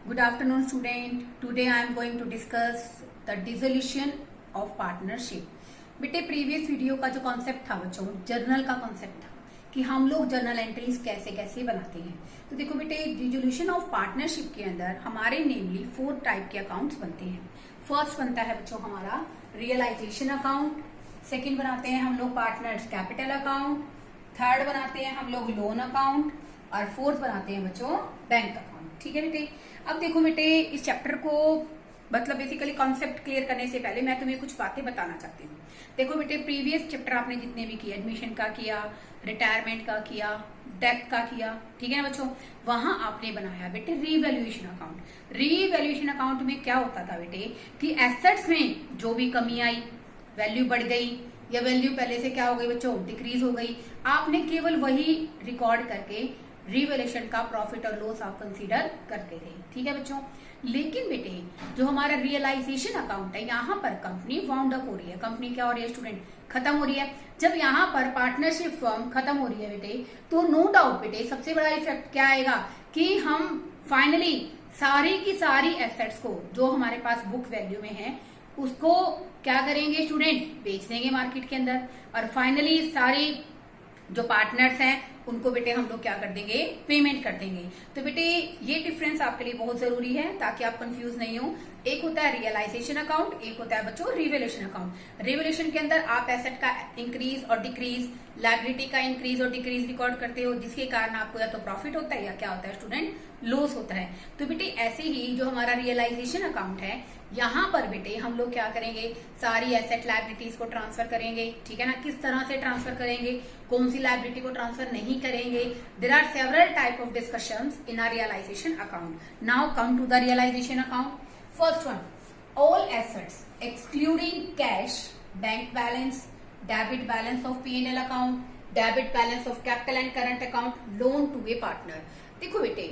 Good afternoon, student. Today I am going to discuss the dissolution of partnership. बेटे previous video का जो concept था बच्चों, journal का कॉन्सेप्ट था कि हम लोग जर्नल एंट्रीज कैसे कैसे बनाते हैं। तो देखो बेटे, डिसोल्यूशन ऑफ पार्टनरशिप के अंदर हमारे नेमली 4 टाइप के अकाउंट्स बनते हैं। फर्स्ट बनता है बच्चों हमारा रियलाइजेशन अकाउंट, सेकेंड बनाते हैं हम लोग पार्टनर्स कैपिटल अकाउंट, थर्ड बनाते हैं हम लोग लोन अकाउंट और फोर्थ बनाते हैं बच्चों बैंक अकाउंट। ठीक है बेटे, अब देखो बेटे, इस चैप्टर को मतलब बेसिकली कॉन्सेप्ट क्लियर करने से पहले मैं तुम्हें कुछ बातें बताना चाहती हूँ। देखो बेटे, प्रीवियस चैप्टर आपने जितने भी किए, एडमिशन का किया, रिटायरमेंट का किया, डेथ का किया, ठीक है ना बच्चों, वहां आपने बनाया बेटे रीवैल्यूएशन अकाउंट। रीवैल्यूएशन अकाउंट में क्या होता था बेटे कि एसेट्स में जो भी कमी आई, वैल्यू बढ़ गई या वैल्यू पहले से क्या हो गई बच्चों, डिक्रीज हो गई, आपने केवल वही रिकॉर्ड करके रिवैल्यूएशन का प्रॉफिट और लॉस आप कंसीडर करते थे। ठीक है बच्चों, लेकिन बेटे जो हमारा रियलाइजेशन अकाउंट है, यहाँ पर कंपनी वाउंड अप हो रही है। कंपनी क्या हो रही है स्टूडेंट, खत्म हो रही है। जब यहाँ पर पार्टनरशिप फर्म खत्म हो रही है बेटे, तो नो डाउट बेटे सबसे बड़ा इफेक्ट क्या आएगा कि हम फाइनली सारी की सारी एसेट्स को जो हमारे पास बुक वैल्यू में है उसको क्या करेंगे स्टूडेंट, बेच देंगे मार्केट के अंदर, और फाइनली सारी जो पार्टनर्स हैं उनको बेटे हम लोग क्या कर देंगे, पेमेंट कर देंगे। तो बेटे ये डिफरेंस आपके लिए बहुत जरूरी है ताकि आप कंफ्यूज नहीं हो। एक होता है रियलाइजेशन अकाउंट, एक होता है बच्चों रिवैल्यूएशन अकाउंट। रिवैल्यूएशन के अंदर आप एसेट का इंक्रीज और डिक्रीज, लायबिलिटी का इंक्रीज और डिक्रीज रिकॉर्ड करते हो, जिसके कारण आपको या तो प्रॉफिट होता है या क्या होता है स्टूडेंट, लॉस होता है। तो बेटे ऐसे ही जो हमारा रियलाइजेशन अकाउंट है, यहाँ पर बेटे हम लोग क्या करेंगे, सारी एसेट लायबिलिटीज को ट्रांसफर करेंगे। ठीक है ना, किस तरह से ट्रांसफर करेंगे, कौन सी लायबिलिटी को ट्रांसफर नहीं करेंगे। There are several type of discussions in our realisation account. Now come to the realisation account. First one, all assets excluding cash, bank balance, debit balance of P&L account, debit balance of capital and current account, loan to a partner। देखो बेटे,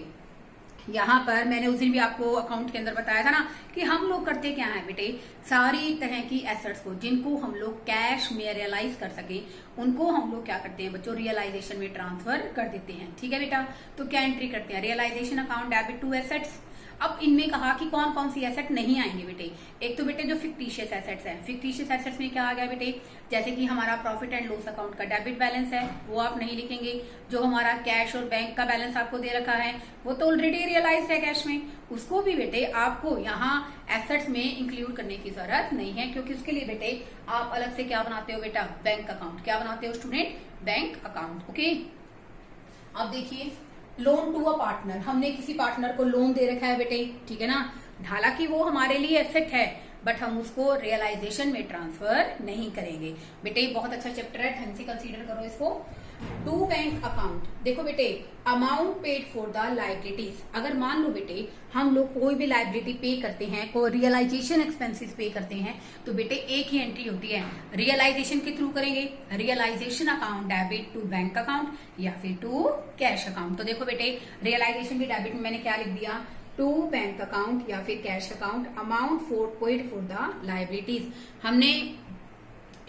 यहाँ पर मैंने उस दिन भी आपको account के अंदर बताया था ना कि हम लोग करते क्या है बेटे, सारी तरह की एसेट्स को जिनको हम लोग कैश में रियलाइज कर सके उनको हम लोग क्या करते हैं बच्चों, रियलाइजेशन में ट्रांसफर कर देते हैं। ठीक है बेटा, तो क्या एंट्री करते हैं, realisation account debit to assets. अब इनमें कहा कि कौन कौन सी एसेट नहीं आएंगे बेटे। एक तो बेटे जो फिक्टिशियस एसेट्स हैं, फिक्टिशियस एसेट्स में क्या आ गया बेटे, जैसे कि हमारा प्रॉफिट एंड लॉस अकाउंट का डेबिट बैलेंस है वो आप नहीं लिखेंगे। जो हमारा कैश और बैंक का बैलेंस आपको दे रखा है वो तो ऑलरेडी रियलाइज्ड है कैश में, उसको भी बेटे आपको यहाँ एसेट्स में इंक्लूड करने की जरूरत नहीं है, क्योंकि उसके लिए बेटे आप अलग से क्या बनाते हो बेटा, बैंक अकाउंट। क्या बनाते हो स्टूडेंट, बैंक अकाउंट। ओके, अब देखिए लोन टू अ पार्टनर, हमने किसी पार्टनर को लोन दे रखा है बेटे, ठीक है ना, हालांकि वो हमारे लिए एसेट है बट हम उसको रियलाइजेशन में ट्रांसफर नहीं करेंगे। बेटे बहुत अच्छा चैप्टर है, ढंग से कंसीडर करो इसको। टू बैंक अकाउंट, देखो बेटे amount paid for the liabilities. अगर मान लो बेटे हम लोग कोई भी लायबिलिटी पे करते हैं, कोई रियलाइजेशन एक्सपेंसेस पे करते हैं, तो बेटे एक ही एंट्री होती है, रियलाइजेशन के थ्रू करेंगे, realisation account debit to bank account या फिर टू कैश अकाउंट। तो देखो बेटे रियलाइजेशन भी डेबिट में मैंने क्या लिख दिया, टू बैंक अकाउंट या फिर cash account, amount paid for the liabilities. हमने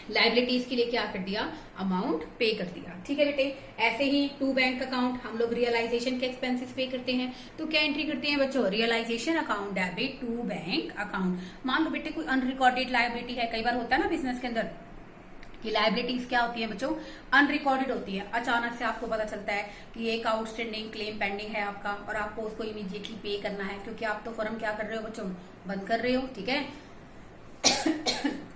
लायबिलिटीज के लिए क्या कर दिया, अमाउंट पे कर दिया। ठीक है बेटे, ऐसे ही टू बैंक अकाउंट हम लोग रियलाइजेशन के एक्सपेंसेस पे करते हैं, तो क्या एंट्री करते हैं बच्चों, realisation account debit to bank account. मान लो बेटे कोई अनरिकॉर्डेड लायबिलिटी है, कई बार होता है ना बिजनेस के अंदर कि लायबिलिटीज क्या होती है बच्चों, अनरिकॉर्डेड होती है। अचानक से आपको पता चलता है कि एक आउटस्टैंडिंग क्लेम पेंडिंग है आपका और आपको उसको इमीडिएटली पे करना है, क्योंकि आप तो फर्म क्या कर रहे हो बच्चों, बंद कर रहे हो। ठीक है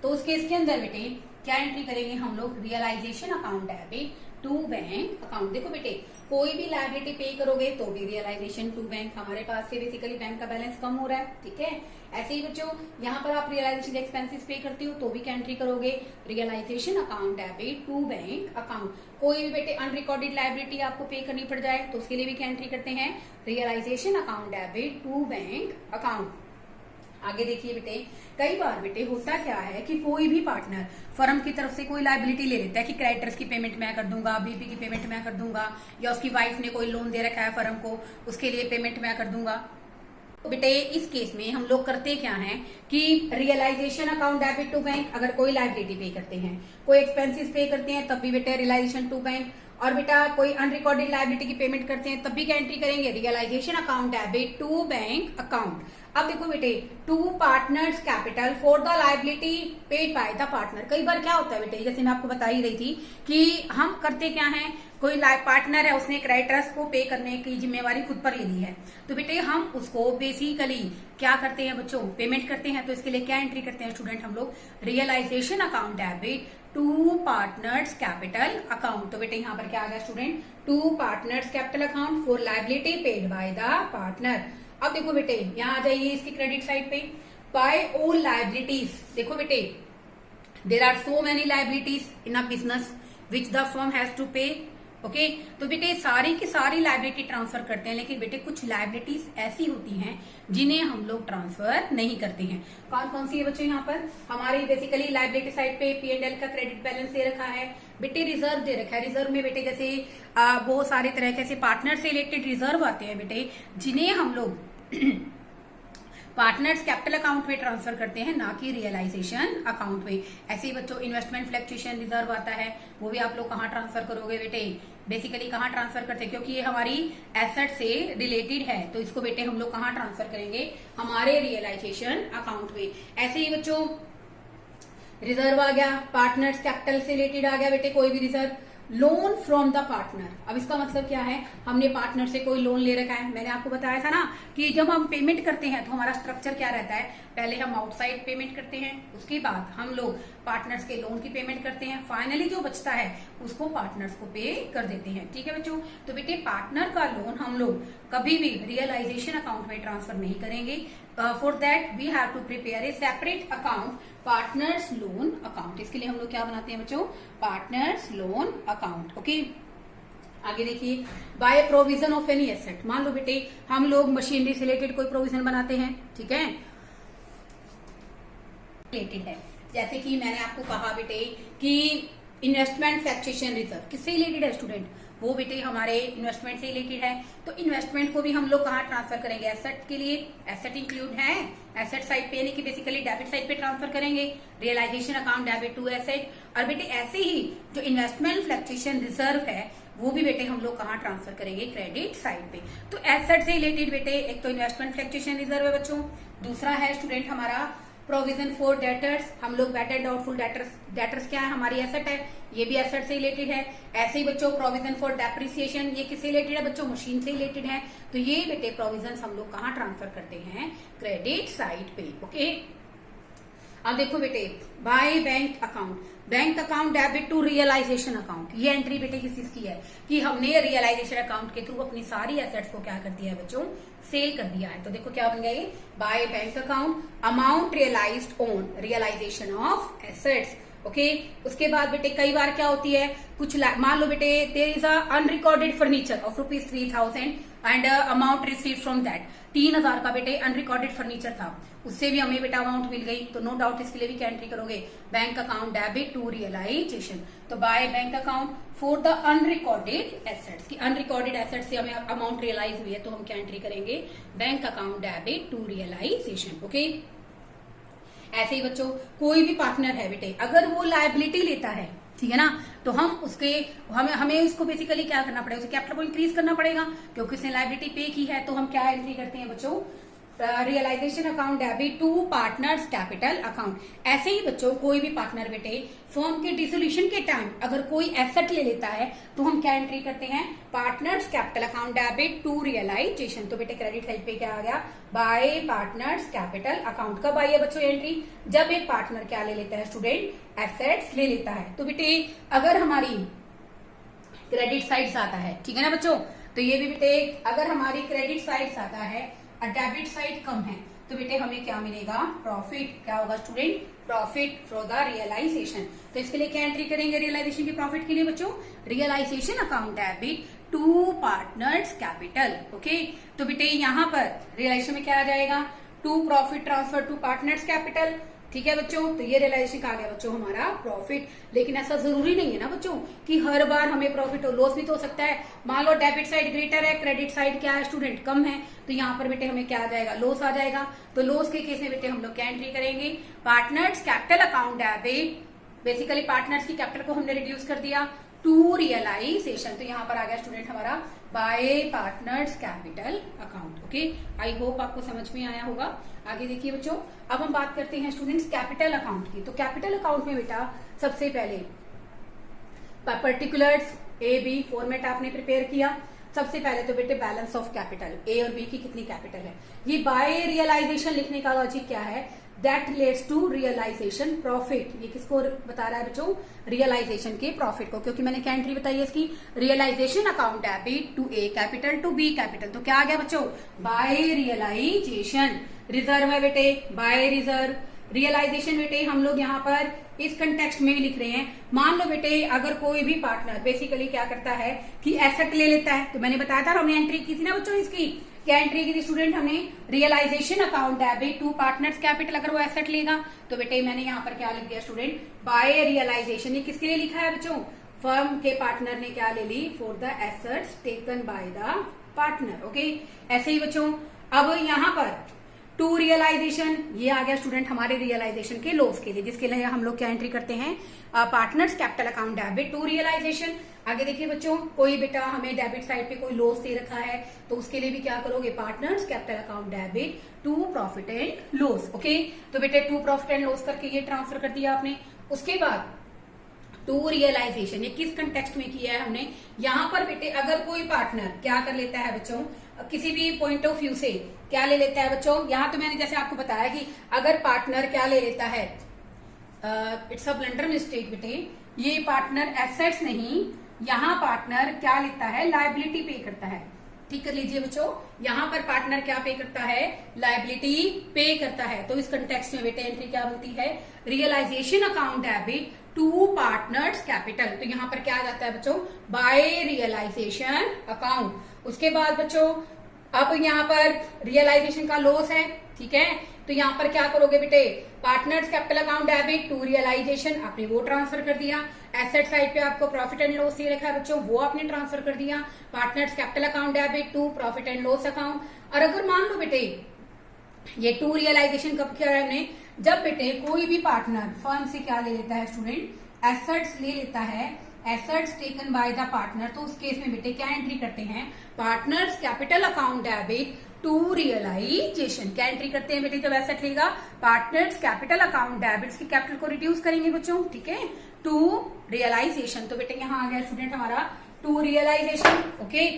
तो उस केस के अंदर बेटे क्या एंट्री करेंगे हम लोग, realisation account debit to bank account. देखो बेटे कोई भी लायबिलिटी पे करोगे तो भी रियलाइजेशन टू बैंक, हमारे पास से बेसिकली बैंक का बैलेंस कम हो रहा है। ठीक है, ऐसे ही बच्चों यहाँ पर आप रियलाइजेशन एक्सपेंसेस पे करते हो तो भी क्या एंट्री करोगे, realisation account debit to bank account. कोई भी बेटे अनरिकॉर्डेड लायबिलिटी आपको पे करनी पड़ जाए तो उसके लिए भी क्या एंट्री करते हैं, realisation account debit to bank account. आगे देखिए बेटे, कई बार बेटे होता क्या है कि कोई भी पार्टनर फर्म की तरफ से कोई लायबिलिटी ले लेता है कि क्रेडिटर्स की पेमेंट मैं कर दूंगा, बीपी की पेमेंट मैं कर दूंगा, या उसकी वाइफ ने कोई लोन दे रखा है फर्म को, उसके लिए पेमेंट मैं कर दूंगा। तो बेटे इस केस में हम लोग करते क्या हैं कि realisation account debit to bank, अगर कोई लायबिलिटी पे करते हैं, कोई एक्सपेंसेस पे करते हैं, तब भी बेटे रियलाइजेशन टू बैंक, और बेटा कोई अनरिकॉर्डेड लायबिलिटी की पेमेंट करते हैं तब भी क्या एंट्री करेंगे, realisation account debit to bank account. अब देखो बेटे, to partners capital for the liability paid by the partner. कई बार क्या होता है बेटे, जैसे मैं आपको बता ही रही थी कि हम करते क्या है, कोई पार्टनर है उसने क्रेडिटर्स को पे करने की जिम्मेवारी खुद पर ले ली है, तो बेटे हम उसको बेसिकली क्या करते हैं बच्चों, पेमेंट करते हैं। तो इसके लिए क्या एंट्री करते हैं स्टूडेंट हम लोग, realisation account debit to partners capital account. तो बेटे यहाँ पर क्या आ गया student, to partners capital account for liability paid by the partner. अब देखो बेटे यहाँ आ जाइए इसकी क्रेडिट साइड पे, बाय ऑल लायबिलिटीज। देखो बेटे, there are so many liabilities in a business which the firm has to pay. Okay, तो बेटे सारी की सारी लायबिलिटी ट्रांसफर करते हैं, लेकिन बेटे कुछ लायबिलिटीज ऐसी होती हैं जिन्हें हम लोग ट्रांसफर नहीं करते हैं। कौन कौन सी है बच्चों, यहाँ पर हमारी बेसिकली लायबिलिटी साइड पे P&L का क्रेडिट बैलेंस दे रखा है बेटे, रिजर्व दे रखा है। रिजर्व में बेटे जैसे बहुत सारे तरह के पार्टनर से रिलेटेड रिजर्व आते हैं बेटे, जिन्हें हम लोग पार्टनर्स कैपिटल अकाउंट में ट्रांसफर करते हैं, ना कि रियलाइजेशन अकाउंट में। ऐसे ही बच्चों इन्वेस्टमेंट फ्लक्चुएशन रिजर्व आता है, वो भी आप लोग कहाँ ट्रांसफर करोगे बेटे, बेसिकली कहाँ ट्रांसफर करते हैं, क्योंकि ये हमारी एसेट से रिलेटेड है, तो इसको बेटे हम लोग कहाँ ट्रांसफर करेंगे, हमारे रियलाइजेशन अकाउंट में। ऐसे ही बच्चों रिजर्व आ गया, पार्टनर्स कैपिटल से रिलेटेड आ गया बेटे कोई भी reserve. Loan from the partner, अब इसका मतलब क्या है, हमने पार्टनर से कोई लोन ले रखा है। मैंने आपको बताया था ना कि जब हम पेमेंट करते हैं तो हमारा स्ट्रक्चर क्या रहता है, पहले हम आउटसाइड पेमेंट करते हैं, उसके बाद हम लोग पार्टनर्स के लोन की पेमेंट करते हैं, फाइनली जो बचता है उसको पार्टनर्स को पे कर देते हैं। ठीक है बच्चों, तो बेटे पार्टनर का लोन हम लोग कभी भी रियलाइजेशन अकाउंट में ट्रांसफर नहीं करेंगे। For that we have to prepare a separate account, partners loan account. इसके लिए हम लोग क्या बनाते हैं बच्चों, पार्टनर्स लोन अकाउंट। ओके, आगे देखिए, by provision of any asset. मान लो बेटे हम लोग मशीनरी से रिलेटेड कोई प्रोविजन बनाते हैं, ठीक है, रिलेटेड है, जैसे कि मैंने आपको कहा बेटे कि इन्वेस्टमेंट फ्लक्चुएशन रिजर्व किससे रिलेटेड है स्टूडेंट, वो बेटे हमारे इन्वेस्टमेंट से रिलेटेड है। तो इन्वेस्टमेंट को भी हम लोग कहाँ ट्रांसफर करेंगे, एसेट के लिए, एसेट इंक्लूड है एसेट साइड पे, यानी कि बेसिकली डेबिट साइड पे ट्रांसफर करेंगे, realisation account debit to asset. और बेटे ऐसे ही जो इन्वेस्टमेंट फ्लक्चुएशन रिजर्व है वो भी बेटे हम लोग कहाँ ट्रांसफर करेंगे, क्रेडिट साइड पे। तो एसेट से रिलेटेड बेटे एक तो इन्वेस्टमेंट फ्लक्चुएशन रिजर्व है बच्चों, दूसरा है स्टूडेंट हमारा प्रोविजन फॉर डेटर्स। हम लोग बैटेड डाउटफुल डेटर्स क्या है, हमारी एसेट है, ये भी एसेट से रिलेटेड है। ऐसे ही बच्चों प्रोविजन फॉर डेप्रिसिएशन, ये किससे रिलेटेड है बच्चों, मशीन से रिलेटेड है। तो ये बेटे प्रोविजन हम लोग कहाँ ट्रांसफर करते हैं, क्रेडिट साइड पे। ओके, अब देखो बेटे by bank account, bank account debit to realisation account. ये एंट्री बेटे किस चीज की है कि हमने रियलाइजेशन अकाउंट के थ्रू अपनी सारी एसेट्स को क्या कर दिया है बच्चों, सेल कर दिया है। तो देखो क्या बन गया ये, by bank account amount realised on realisation of assets. Okay, उसके बाद बेटे कई बार क्या होती है, कुछ मान लो बेटे there is a unrecorded furniture of ₹3000 and amount receive from that. 3000 का बेटे अनरिकॉर्डेड फर्नीचर था, उससे भी हमें बेटा अमाउंट मिल गई, तो नो डाउट इसके लिए भी क्या एंट्री करोगे, bank account debit to realisation. तो by bank account for the unrecorded assets, की अनरिकॉर्डेड एसेट्स से हमें अमाउंट रियलाइज हुई है, तो हम क्या एंट्री करेंगे, bank account debit to realisation. Okay, ऐसे ही बच्चों कोई भी पार्टनर है बेटे, अगर वो लायबिलिटी लेता है, ठीक है ना, तो हम उसके हमें उसको बेसिकली क्या करना पड़ेगा, उसे कैपिटल को इंक्रीज करना पड़ेगा, क्योंकि उसने लायबिलिटी पे की है। तो हम क्या एंट्री करते हैं बच्चों, realisation account debit to partners capital account. ऐसे ही बच्चों कोई भी पार्टनर बेटे फर्म के डिसोल्यूशन के टाइम अगर कोई एसेट ले लेता है तो हम क्या एंट्री करते हैं, partners capital account debit to realisation. तो बेटे क्रेडिट साइड पे क्या आ गया, बाय पार्टनर्स कैपिटल अकाउंट। कब आई है बच्चों एंट्री, जब एक पार्टनर क्या ले लेता है स्टूडेंट, एसेट्स ले लेता है। तो बेटे अगर हमारी क्रेडिट साइड आता है, ठीक है ना बच्चों, तो ये भी बेटे अगर हमारी क्रेडिट साइड आता है और डेबिट साइड कम है, तो बेटे हमें क्या मिलेगा, प्रॉफिट। क्या होगा student, profit for the realisation. तो इसके लिए क्या एंट्री करेंगे रियलाइजेशन के प्रॉफिट के लिए बच्चों, realisation account debit to partners capital. Okay, तो बेटे यहाँ पर रियलाइजेशन में क्या आ जाएगा, to profit transfer to partners capital. ठीक है बच्चों, तो ये रियलाइजेशन का आ गया बच्चों हमारा प्रॉफिट। लेकिन ऐसा जरूरी नहीं है ना बच्चों कि हर बार हमें प्रॉफिट हो, लॉस भी तो हो सकता है। मान लो डेबिट साइड ग्रेटर है, क्रेडिट साइड क्या है स्टूडेंट, कम है, तो यहाँ पर बेटे हमें क्या आ जाएगा, लॉस आ जाएगा। तो लॉस के केस में बेटे हम लोग क्या एंट्री करेंगे, partners capital account debit, basically partners की कैपिटल को हमने रिड्यूस कर दिया टू रियलाइजेशन। तो यहाँ पर आ गया स्टूडेंट हमारा bye partners capital account. Okay, I hope आपको समझ में आया होगा। आगे देखिए बच्चों, अब हम बात करते हैं स्टूडेंट्स कैपिटल अकाउंट की। तो कैपिटल अकाउंट में बेटा सबसे पहले पर्टिकुलर्स ए बी फॉर्मेट आपने प्रिपेयर किया। सबसे पहले तो बेटे बैलेंस ऑफ कैपिटल, ए और बी की कितनी कैपिटल है। ये बाय रियलाइजेशन लिखने का लॉजिक क्या है, that relates to realisation profit. ये किसको बता रहा है बच्चों, रियलाइजेशन के प्रॉफिट को, क्योंकि मैंने क्या एंट्री बताई है इसकी, realisation account debit to A capital to B capital. तो क्या आ गया बच्चों, बाय रियलाइजेशन। रिजर्व है बेटे, बाय रिजर्व। रियलाइजेशन बेटे हम लोग यहाँ पर इस कंटेक्स्ट में भी लिख रहे हैं। मान लो बेटे अगर कोई भी पार्टनर बेसिकली क्या करता है कि एसेट ले लेता है, तो मैंने बताया था हमने एंट्री की थी ना बच्चों इसकी, क्या एंट्री की थी स्टूडेंट हमने, realisation account debit to partners capital. अगर वो एसेट लेगा तो बेटे मैंने यहाँ पर क्या लिख दिया स्टूडेंट, बाय रियलाइजेशन। ये किसके लिए लिखा है बच्चों, फर्म के पार्टनर ने क्या ले ली, for the assets taken by the partner. Okay, ऐसे ही बच्चों अब यहाँ पर टू रियलाइजेशन, ये आ गया स्टूडेंट हमारे रियलाइजेशन के लॉस के लिए, जिसके लिए हम लोग क्या एंट्री करते हैं, partners capital account debit to realisation. आगे देखिए बच्चों, कोई बेटा हमें डेबिट साइड पे कोई लॉस दे रखा है तो उसके लिए भी क्या करोगे, partners capital account debit to profit and loss. Okay, तो बेटे टू प्रॉफिट एंड लॉस करके ये ट्रांसफर कर दिया आपने। उसके बाद टू रियलाइजेशन, ये किस कंटेक्स्ट में किया है हमने, यहाँ पर बेटे अगर कोई पार्टनर क्या कर लेता है बच्चों, किसी भी पॉइंट ऑफ व्यू से क्या ले लेता है बच्चों, यहाँ तो मैंने जैसे आपको बताया कि अगर पार्टनर क्या ले लेता है, इट्स अ ब्लंडर मिस्टेक बेटे, ये पार्टनर एसेट्स नहीं, यहाँ पार्टनर क्या लेता है, लायबिलिटी पे करता है। ठीक कर लीजिए बच्चों, यहाँ पर पार्टनर क्या पे करता है, लायबिलिटी पे करता है। तो इस कंटेक्स्ट में बेटे एंट्री क्या बनती है, realisation account debit to partners capital. तो यहाँ पर क्या आ जाता है बच्चों, बाय रियलाइजेशन अकाउंट। उसके बाद बच्चों अब यहाँ पर रियलाइजेशन का लॉस है, ठीक है, तो यहाँ पर क्या करोगे बेटे, partners capital account debit to realisation, आपने वो ट्रांसफर कर दिया। एसेट साइड पे आपको प्रॉफिट एंड लॉस ये लिखा है बच्चों, वो आपने ट्रांसफर कर दिया, partners capital account debit to profit and loss account. और अगर मान लो बेटे ये टू रियलाइजेशन कब किया है हमने, जब बेटे कोई भी पार्टनर फर्म से क्या ले लेता है स्टूडेंट, एसेट्स ले लेता है, assets taken by the partner. तो उस केस में बेटे क्या एंट्री करते हैं, partners capital account debit to realisation. क्या एंट्री करते हैं बेटे जब एसेट लेगा, पार्टनर्स कैपिटल अकाउंट डेबिट्स की कैपिटल को रिड्यूस करेंगे बच्चों, ठीक है, टू रियलाइजेशन। तो बेटे यहाँ आ गया स्टूडेंट हमारा टू रियलाइजेशन। ओके,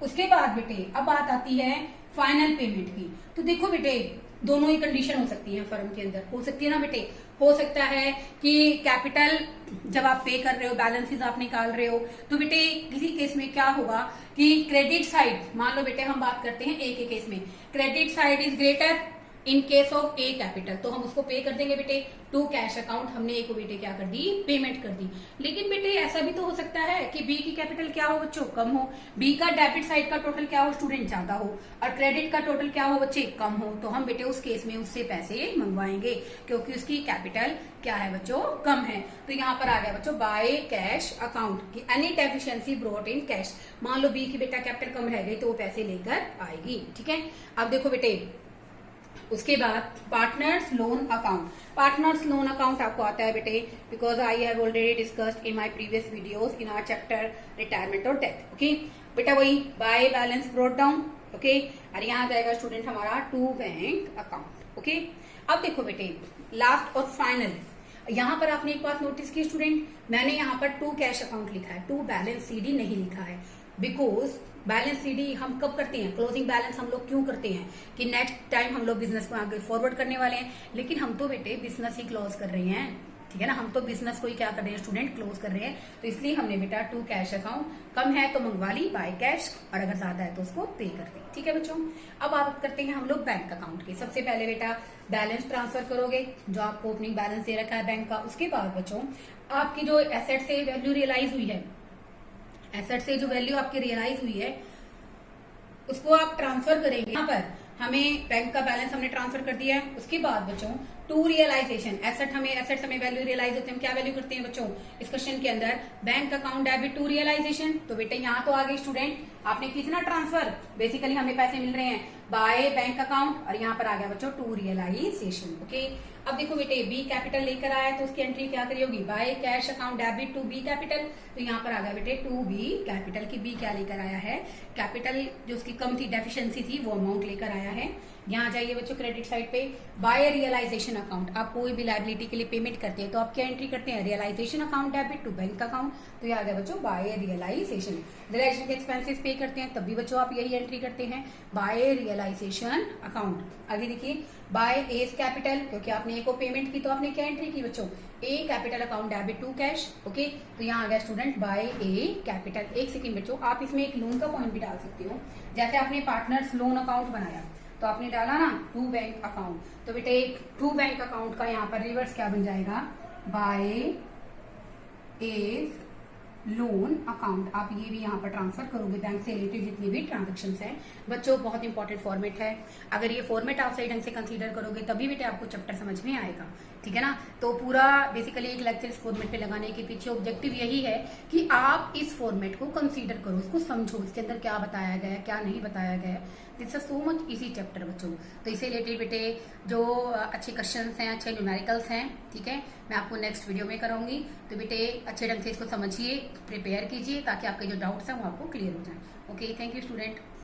उसके बाद बेटे अब बात आती है फाइनल पेमेंट की। तो देखो बेटे दोनों ही कंडीशन हो सकती है फर्म के अंदर, हो सकती है ना बेटे, हो सकता है कि कैपिटल जब आप पे कर रहे हो, बैलेंसेस आप निकाल रहे हो, तो बेटे किसी केस में क्या होगा कि क्रेडिट साइड, मान लो बेटे हम बात करते हैं ए के केस में, credit side is greater in case of A capital, तो हम उसको पे कर देंगे बेटे टू कैश अकाउंट। हमने ए को बेटे क्या कर दी, पेमेंट कर दी। लेकिन बेटे ऐसा भी तो हो सकता है कि बी की कैपिटल क्या हो बच्चों, कम हो, बी का डेबिट साइड का टोटल क्या हो स्टूडेंट, ज्यादा हो, और क्रेडिट का टोटल क्या हो बच्चे, कम हो। तो हम बेटे उस केस में उससे पैसे मंगवाएंगे क्योंकि उसकी कैपिटल क्या है बच्चों, कम है। तो यहाँ पर आ गया बच्चों बाय कैश अकाउंट की any deficiency brought in cash. मान लो बी की बेटा कैपिटल कम रह गई तो वो पैसे लेकर आएगी, ठीक है। अब देखो बेटे उसके बाद partners loan account. Partners loan account आपको आता है बेटे, because I have already discussed in my previous videos in our chapter retirement और डेथ। ओके बेटा, वही by balance brought down. Okay, और यहाँ आ जाएगा स्टूडेंट हमारा टू बैंक अकाउंट। ओके, अब देखो बेटे लास्ट और फाइनल, यहाँ पर आपने एक बात नोटिस की स्टूडेंट, मैंने यहाँ पर टू कैश अकाउंट लिखा है, टू बैलेंस सीडी नहीं लिखा है, बिकॉज बैलेंस सीडी हम कब करते हैं, क्लोजिंग बैलेंस हम लोग क्यों करते हैं कि नेक्स्ट टाइम हम लोग बिजनेस को आगे फॉरवर्ड करने वाले हैं। लेकिन हम तो बेटे बिजनेस ही क्लोज कर रहे हैं, ठीक है ना, हम तो बिजनेस को ही क्या कर रहे हैं स्टूडेंट, क्लोज कर रहे हैं। तो इसलिए हमने बेटा टू कैश अकाउंट, कम है तो मंगवा ली बाय कैश, और अगर ज्यादा है तो उसको पे कर दी, ठीक है बच्चों। अब आप करते हैं हम लोग बैंक अकाउंट की। सबसे पहले बेटा बैलेंस ट्रांसफर करोगे, जो आपको ओपनिंग बैलेंस दे रखा है बैंक का। उसके बाद बच्चों आपकी जो एसेट से वैल्यू रियलाइज हुई है, एसेट से जो वैल्यू आपकी रियलाइज हुई है उसको आप ट्रांसफर करेंगे। यहाँ पर हमें बैंक का बैलेंस हमने ट्रांसफर कर दिया है। उसके बाद बच्चों टू रियलाइजेशन, एसेट हमें वैल्यू रियलाइज होते हैं, हम क्या वैल्यू करते हैं बच्चों इस क्वेश्चन के अंदर, bank account debit to realisation. तो बेटे यहाँ तो आ गए स्टूडेंट, आपने कितना ट्रांसफर, बेसिकली हमें पैसे मिल रहे हैं बाय बैंक अकाउंट, और यहाँ पर आ गया बच्चों टू रियलाइजेशन। ओके, अब देखो बेटे बी कैपिटल लेकर आया तो उसकी एंट्री क्या करी होगी, by cash account debit to B capital. तो यहाँ पर आ गया बेटे टू बी कैपिटल की बी क्या लेकर आया है, कैपिटल जो उसकी कम थी, डेफिशिएंसी थी, वो अमाउंट लेकर आया है। यहाँ जाइए बच्चों क्रेडिट साइड पे, बाय रियलाइजेशन अकाउंट, आप कोई भी लाइबिलिटी के लिए पेमेंट करते हैं तो आप क्या एंट्री करते हैं, realisation account debit to bank account. तो ये आ गया बच्चों बाय रियलाइजेशन। रियलाइजेशन के एक्सपेंसेस पे करते हैं तब भी बच्चों आप यही एंट्री करते हैं, बाय रियलाइजेशन अकाउंट। आगे देखिए बाय एज कैपिटल, क्योंकि आपने ए को पेमेंट की तो आपने क्या एंट्री की बच्चों, A capital account debit to cash. Okay, तो यहाँ आ गया स्टूडेंट बाय ए कैपिटल। एक सेकंड बच्चों, आप इसमें एक लोन का पॉइंट भी डाल सकते हो, जैसे आपने पार्टनर्स लोन अकाउंट बनाया तो आपने डाला ना टू बैंक अकाउंट, तो बेटे टू बैंक अकाउंट का यहाँ पर रिवर्स क्या बन जाएगा, बाय एज लोन अकाउंट। आप ये भी यहाँ पर ट्रांसफर करोगे बैंक से रिलेटेड जितनी भी ट्रांजेक्शन है बच्चों, बहुत इंपॉर्टेंट फॉर्मेट है। अगर ये फॉर्मेट आप सही ढंग से कंसीडर करोगे तभी बेटे आपको चैप्टर समझ में आएगा, ठीक है ना। तो पूरा बेसिकली एक लेक्चर इस फॉर्मेट पे लगाने के पीछे ऑब्जेक्टिव यही है कि आप इस फॉर्मेट को कंसीडर करो, इसको समझो, इसके अंदर क्या बताया गया है क्या नहीं बताया गया है। This is so much easy chapter बच्चों। तो इसे रिलेटेड बेटे जो अच्छे क्वेश्चन हैं, अच्छे न्यूमेरिकल्स हैं, ठीक है, मैं आपको नेक्स्ट वीडियो में कराऊंगी। तो बेटे अच्छे ढंग से इसको समझिए, प्रिपेयर कीजिए ताकि आपके जो डाउट्स हैं वो आपको क्लियर हो जाए। Okay, thank you student.